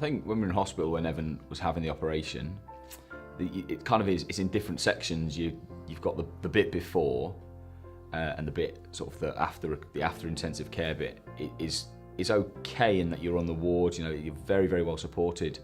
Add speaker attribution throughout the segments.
Speaker 1: think when we were in hospital, when Evan was having the operation, it kind of is. It's in different sections. You've got the bit before, and the bit sort of the after intensive care bit. It is okay in that you're on the ward. You know, you're very, very well supported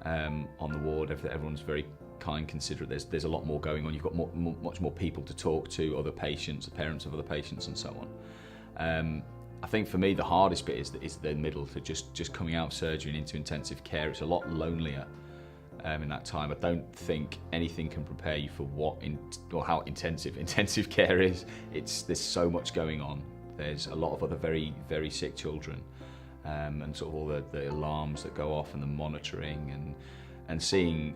Speaker 1: on the ward. Everyone's very kind, considerate. There's a lot more going on. You've got much more people to talk to, other patients, the parents of other patients, and so on. I think for me the hardest bit is the middle, to just coming out of surgery and into intensive care. It's a lot lonelier in that time. I don't think anything can prepare you for how intensive care is. There's so much going on. There's a lot of other very, very sick children, and sort of all the alarms that go off and the monitoring and seeing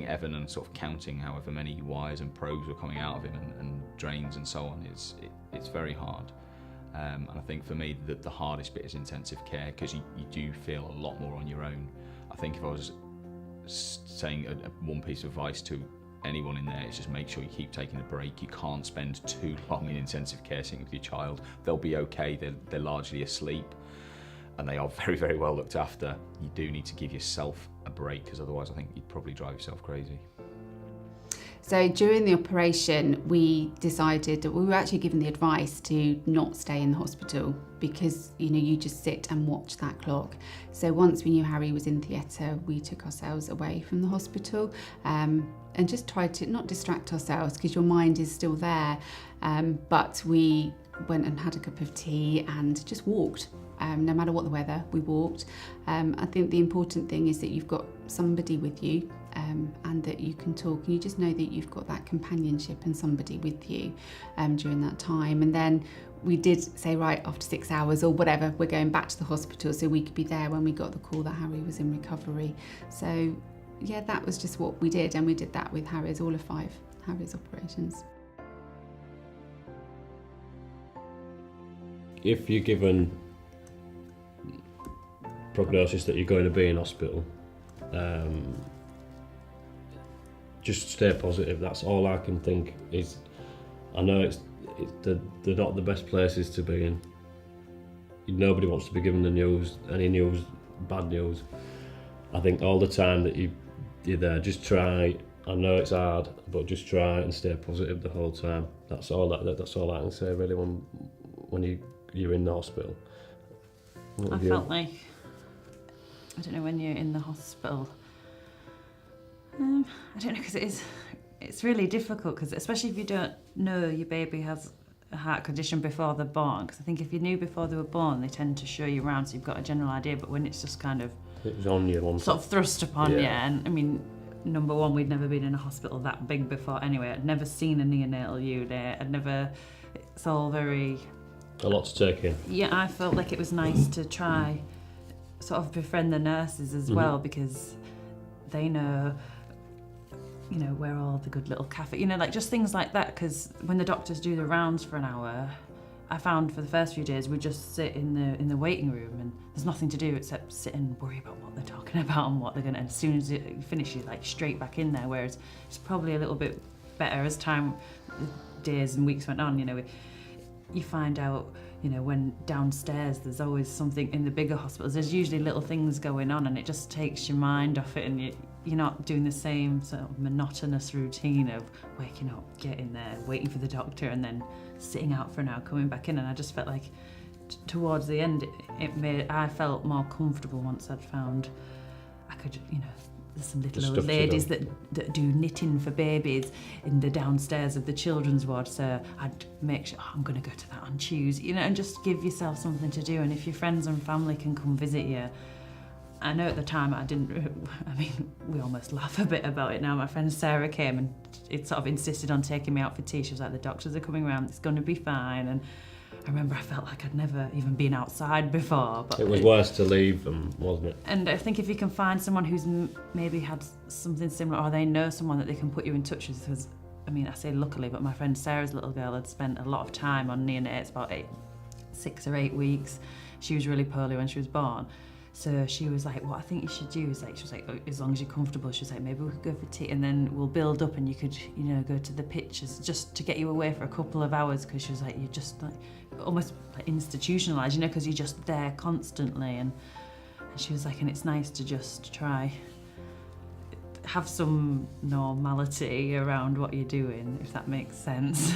Speaker 1: Evan and sort of counting however many wires and probes were coming out of him and drains and so on. It's very hard. And I think for me the hardest bit is intensive care, because you do feel a lot more on your own. I think if I was saying one piece of advice to anyone in there, is just make sure you keep taking a break. You can't spend too long in intensive care sitting with your child. They'll be okay. They're largely asleep and they are very, very well looked after. You do need to give yourself a break, because otherwise I think you'd probably drive yourself crazy.
Speaker 2: So during the operation, we decided that we were actually given the advice to not stay in the hospital, because you just sit and watch that clock. So once we knew Harry was in theatre, we took ourselves away from the hospital and just tried to not distract ourselves, because your mind is still there. But we went and had a cup of tea and just walked. No matter what the weather, we walked. I think the important thing is that you've got somebody with you, and that you can talk, and you just know that you've got that companionship and somebody with you during that time. And then we did say, right, after 6 hours or whatever, we're going back to the hospital, so we could be there when we got the call that Harry was in recovery. So yeah, that was just what we did, and we did that with all of 5 Harry's operations.
Speaker 3: If you're given prognosis that you're going to be in hospital, just stay positive. That's all I can think. I know they're not the best places to be in. Nobody wants to be given any news, bad news. I think all the time that you're there, just try. I know it's hard, but just try and stay positive the whole time. That's all I can say really when you're in the hospital.
Speaker 4: I felt like, I don't know, when you're in the hospital, I don't know, because it's really difficult, because especially if you don't know your baby has a heart condition before they're born, because I think if you knew before they were born, they tend to show you around, so you've got a general idea. But when it's just kind of
Speaker 3: it was on you,
Speaker 4: sort of thrust upon you, and I mean, number one, we'd never been in a hospital that big before anyway. I'd never seen a neonatal unit. It's all very...
Speaker 3: a lot to take in.
Speaker 4: Yeah, I felt like it was nice to try sort of befriend the nurses as well, because they know, where all the good little cafe, like just things like that. Because when the doctors do the rounds for an hour, I found for the first few days we'd just sit in the waiting room, and there's nothing to do except sit and worry about what they're talking about and what they're gonna. And as soon as it finishes, like straight back in there. Whereas it's probably a little bit better as days and weeks went on. You find out, when downstairs there's always something. In the bigger hospitals, there's usually little things going on, and it just takes your mind off it, and you're not doing the same sort of monotonous routine of waking up, getting there, waiting for the doctor, and then sitting out for an hour, coming back in. And I just felt like towards the end, I felt more comfortable once I'd found I could, there's some little old ladies that do knitting for babies in the downstairs of the children's ward, so I'd make sure, I'm going to go to that on Tuesday, and just give yourself something to do. And if your friends and family can come visit you, I know at the time we almost laugh a bit about it now. My friend Sarah came and it sort of insisted on taking me out for tea. She was like, the doctors are coming around, it's going to be fine. And I remember I felt like I'd never even been outside before. But
Speaker 3: it was worse to leave them, wasn't it?
Speaker 4: And I think if you can find someone who's maybe had something similar, or they know someone that they can put you in touch with, because, I say luckily, but my friend Sarah's little girl had spent a lot of time on neonates, about 6 or 8 weeks. She was really poorly when she was born. So she was like, what I think you should do is, she was like, as long as you're comfortable, she was like, maybe we could go for tea and then we'll build up and you could, go to the pictures, just to get you away for a couple of hours, because she was like, you're just like almost like institutionalised, because you're just there constantly. And She was like, and it's nice to just try have some normality around what you're doing, if that makes sense,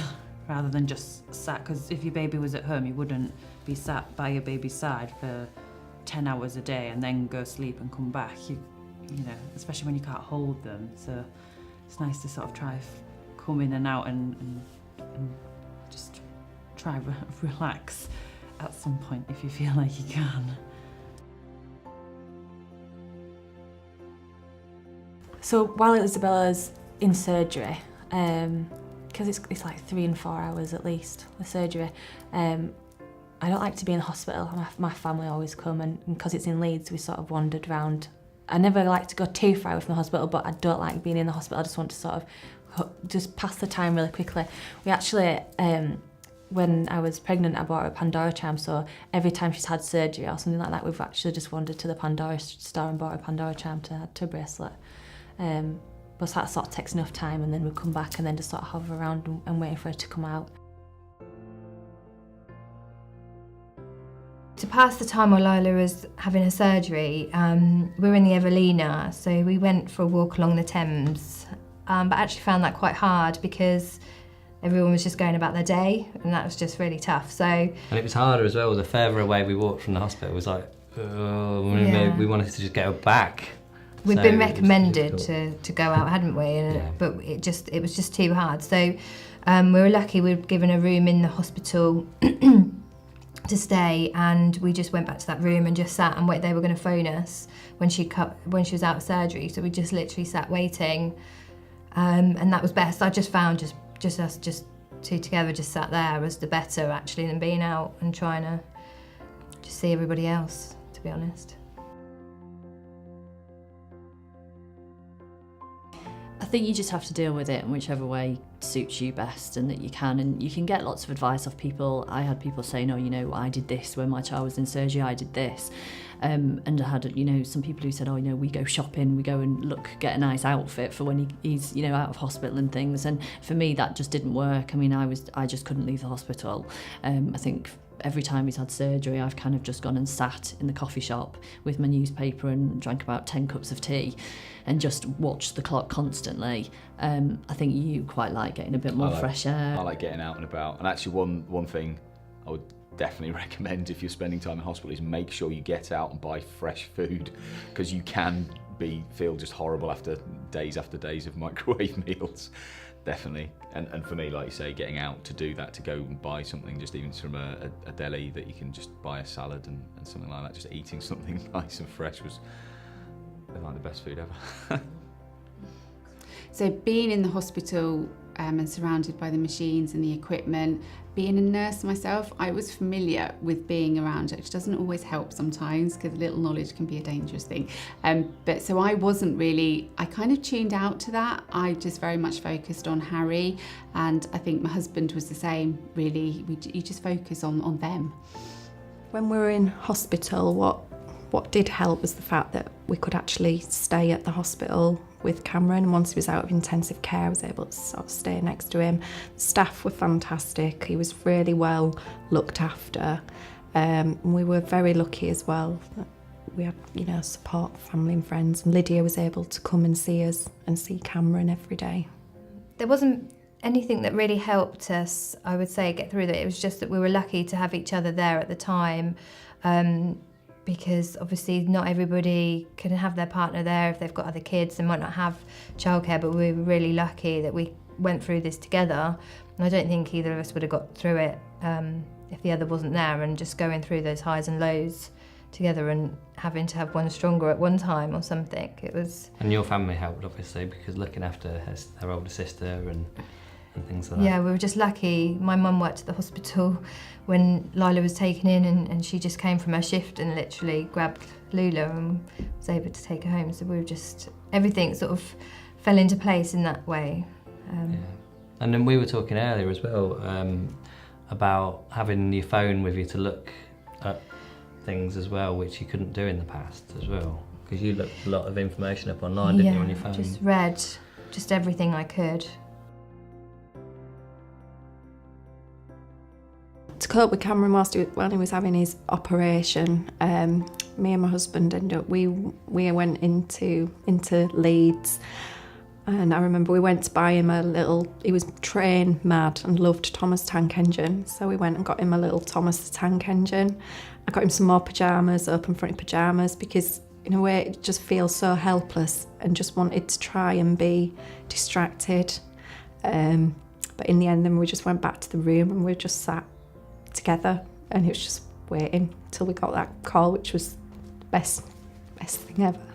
Speaker 4: rather than just sat, because if your baby was at home, you wouldn't be sat by your baby's side for 10 hours a day and then go sleep and come back, you know, especially when you can't hold them. So it's nice to sort of try come in and out and just try relax at some point if you feel like you can.
Speaker 5: So while Isabella's in surgery, because it's like 3 and 4 hours at least, the surgery, I don't like to be in the hospital. My family always come, and because it's in Leeds, we sort of wandered around. I never like to go too far away from the hospital, but I don't like being in the hospital. I just want to sort of just pass the time really quickly. We actually, when I was pregnant, I bought her a Pandora charm, so every time she's had surgery or something like that, we've actually just wandered to the Pandora store and bought her a Pandora charm to add to her bracelet. But that sort of takes enough time, and then we'll come back and then just sort of hover around and wait for her to come out.
Speaker 6: To pass the time while Lila was having her surgery, we were in the Evelina, so we went for a walk along the Thames, but actually found that quite hard because everyone was just going about their day, and that was just really tough. And
Speaker 7: it was harder as well. The further away we walked from the hospital, it was like, we wanted to just get her back.
Speaker 6: We'd been recommended to go out, hadn't we? But it was just too hard. So we were lucky. We were given a room in the hospital to stay, and we just went back to that room and just sat and wait. They were going to phone us when she was out of surgery. So we just literally sat waiting, and that was best. I just found just us two together, just sat there, was the better actually than being out and trying to just see everybody else, to be honest.
Speaker 8: I think you just have to deal with it in whichever way suits you best, and that you can get lots of advice off people. I had people saying, oh, you know, I did this when my child was in surgery, I did this. And I had, you know, some people who said, oh, you know, we go shopping, we go and get a nice outfit for when he's, you know, out of hospital and things. And for me, that just didn't work. I mean, I just couldn't leave the hospital. I think every time he's had surgery, I've kind of just gone and sat in the coffee shop with my newspaper and drank about 10 cups of tea and just watched the clock constantly. I think you quite like getting a bit more fresh air.
Speaker 1: I like getting out and about. And actually one thing I would definitely recommend if you're spending time in hospital is make sure you get out and buy fresh food, because you can feel just horrible after days of microwave meals. Definitely. And for me, like you say, getting out to do that, to go and buy something, just even from a deli that you can just buy a salad and something like that, just eating something nice and fresh was like the best food ever.
Speaker 2: So being in the hospital and surrounded by the machines and the equipment, being a nurse myself, I was familiar with being around it, which doesn't always help sometimes because little knowledge can be a dangerous thing. But so I kind of tuned out to that. I just very much focused on Harry, and I think my husband was the same, really. You just focus on them.
Speaker 9: When we were in hospital, what did help was the fact that we could actually stay at the hospital with Cameron. Once he was out of intensive care, I was able to sort of stay next to him. The staff were fantastic. He was really well looked after. We were very lucky as well. We had, you know, support, family and friends. And Lydia was able to come and see us and see Cameron every day.
Speaker 6: There wasn't anything that really helped us, I would say, get through that. It was just that we were lucky to have each other there at the time. Because obviously not everybody can have their partner there if they've got other kids and might not have childcare, but we were really lucky that we went through this together. And I don't think either of us would have got through it if the other wasn't there, and just going through those highs and lows together and having to have one stronger at one time or something. It was.
Speaker 7: And your family helped, obviously, because looking after her older sister and things like that.
Speaker 6: Yeah, we were just lucky. My mum worked at the hospital when Lila was taken in, and she just came from her shift and literally grabbed Lula and was able to take her home. So we were just, everything sort of fell into place in that way.
Speaker 7: Yeah. And then we were talking earlier as well about having your phone with you to look at things as well, which you couldn't do in the past as well, because you looked a lot of information up online, didn't you, on your phone?
Speaker 6: Just read just everything I could.
Speaker 9: To cope with Cameron while he was having his operation, me and my husband ended up, we went into Leeds, and I remember we went to buy him he was train mad and loved Thomas Tank Engine, so we went and got him a little Thomas the Tank Engine. I got him some more pyjamas, open fronted pyjamas, because in a way it just feels so helpless and just wanted to try and be distracted. But in the end then we just went back to the room and we just sat together, and it was just waiting till we got that call, which was the best thing ever.